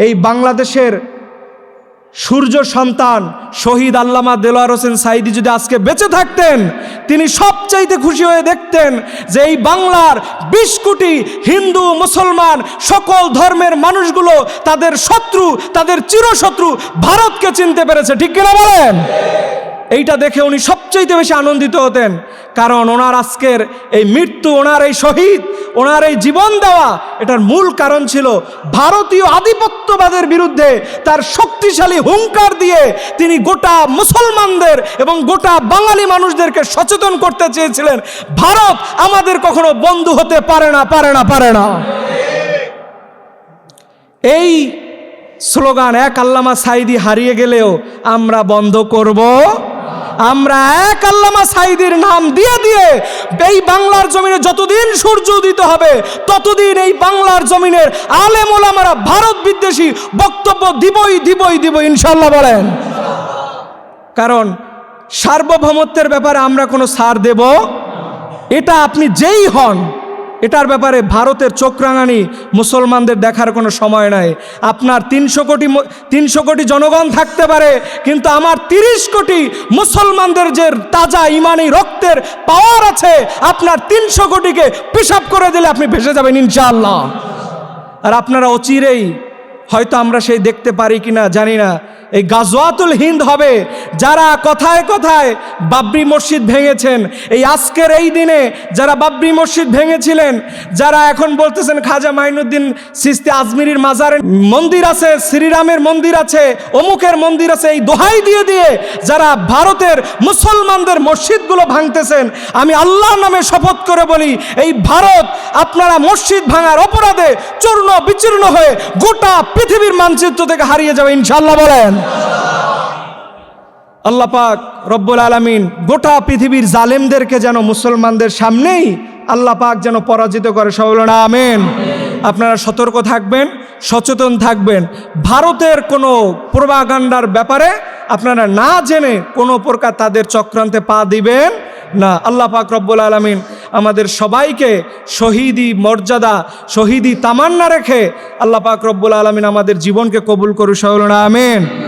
এই বাংলাদেশের সূর্য সন্তান শহীদ আল্লামা দেলোয়ার হোসেন সাঈদী যদি আজকে বেঁচে থাকতেন, তিনি সবচাইতে খুশি হয়ে দেখতেন যে এই বাংলার ২০ কোটি হিন্দু মুসলমান সকল ধর্মের মানুষগুলো তাদের শত্রু, তাদের চিরশত্রু ভারতকে চিনতে পেরেছে। ঠিক কিনা বলেন? এইটা দেখে উনি সবচাইতে বেশি আনন্দিত হতেন, কারণ ওনার আজকের এই মৃত্যু, ওনার এই শহীদ, ওনার এই জীবন দেওয়া, এটার মূল কারণ ছিল ভারতীয় আধিপত্যবাদের বিরুদ্ধে তার শক্তিশালী হুঙ্কার দিয়ে তিনি গোটা মুসলমানদের এবং গোটা বাঙালি মানুষদেরকে সচেতন করতে চেয়েছিলেন, ভারত আমাদের কখনো বন্ধু হতে পারে না, পারে না, পারে না। এই স্লোগান এক আল্লামা সাঈদী হারিয়ে গেলেও আমরা বন্ধ করব। আমরা এক আল্লামা সাঈদীর নাম দিয়ে দিয়ে এই বাংলার জমিনে যতদিন সূর্য উদিত হবে ততদিন এই বাংলার জমিনের আলেম ওলামারা ভারত বিদ্বেষী বক্তব্য দিবই ইনশাআল্লাহ বলেন। কারণ সার্বভৌমত্বের ব্যাপারে আমরা কোনো ছাড় দেব, এটা আপনি যেই হন, এটার ব্যাপারে ভারতের চোখ রাঙানি মুসলমানদের দেখার কোনো সময় নাই। আপনার ৩০০ কোটি জনগণ থাকতে পারে, কিন্তু আমার ৩০ কোটি মুসলমানদের যে তাজা ইমানি রক্তের পাওয়ার আছে, আপনার ৩০০ কোটিকে পিশাব করে দিলে আপনি ভেসে যাবেন ইনশাআল্লাহ। আর আপনারা অচিরেই, হয়তো আমরা সেই দেখতে পারি কিনা জানি না, এই গাজওয়াতুল হিন্দ হবে। যারা কথায় কথায় বাবরি মসজিদ ভেঙেছেন, এই আজকের এই দিনে যারা বাবরি মসজিদ ভেঙেছিলেন, যারা এখন বলতেছেন খাজা মাইনুদ্দিন চিশতি আজমিরির মাজারে মন্দির আছে, শ্রীরামের মন্দির আছে, অমুকের মন্দির আছে, এই দোহাই দিয়ে দিয়ে যারা ভারতের মুসলমানদের মসজিদগুলো ভাঙতেছেন, আমি আল্লাহর নামে শপথ করে বলি, এই ভারত আপনারা মসজিদ ভাঙার অপরাধে চূর্ণ বিচূর্ণ হয়ে গোটা পৃথিবীর মানচিত্র থেকে হারিয়ে যাবে ইনশাআল্লাহ বলেন। আল্লাহ পাক রব্বুল আলামিন গোটা পৃথিবীর জালেমদেরকে যেন মুসলমানদের সামনেই আল্লাহ পাক যেন পরাজিত করে, সবাই বলুন আমিন। আপনারা সতর্ক থাকবেন, সচেতন থাকবেন। ভারতের কোনো প্রোপাগান্ডার ব্যাপারে আপনারা না জেনে কোনো প্রকার তাদের চক্রান্তে পা দিবেন না। আল্লাহ পাক রব্বুল আলামিন আমাদের সবাইকে শহীদি মর্যাদা, শহীদি তামান্না রেখে আল্লাহ পাক রব্বুল আলামিন আমাদের জীবনকে কবুল করুন, সবাই বলুন আমিন।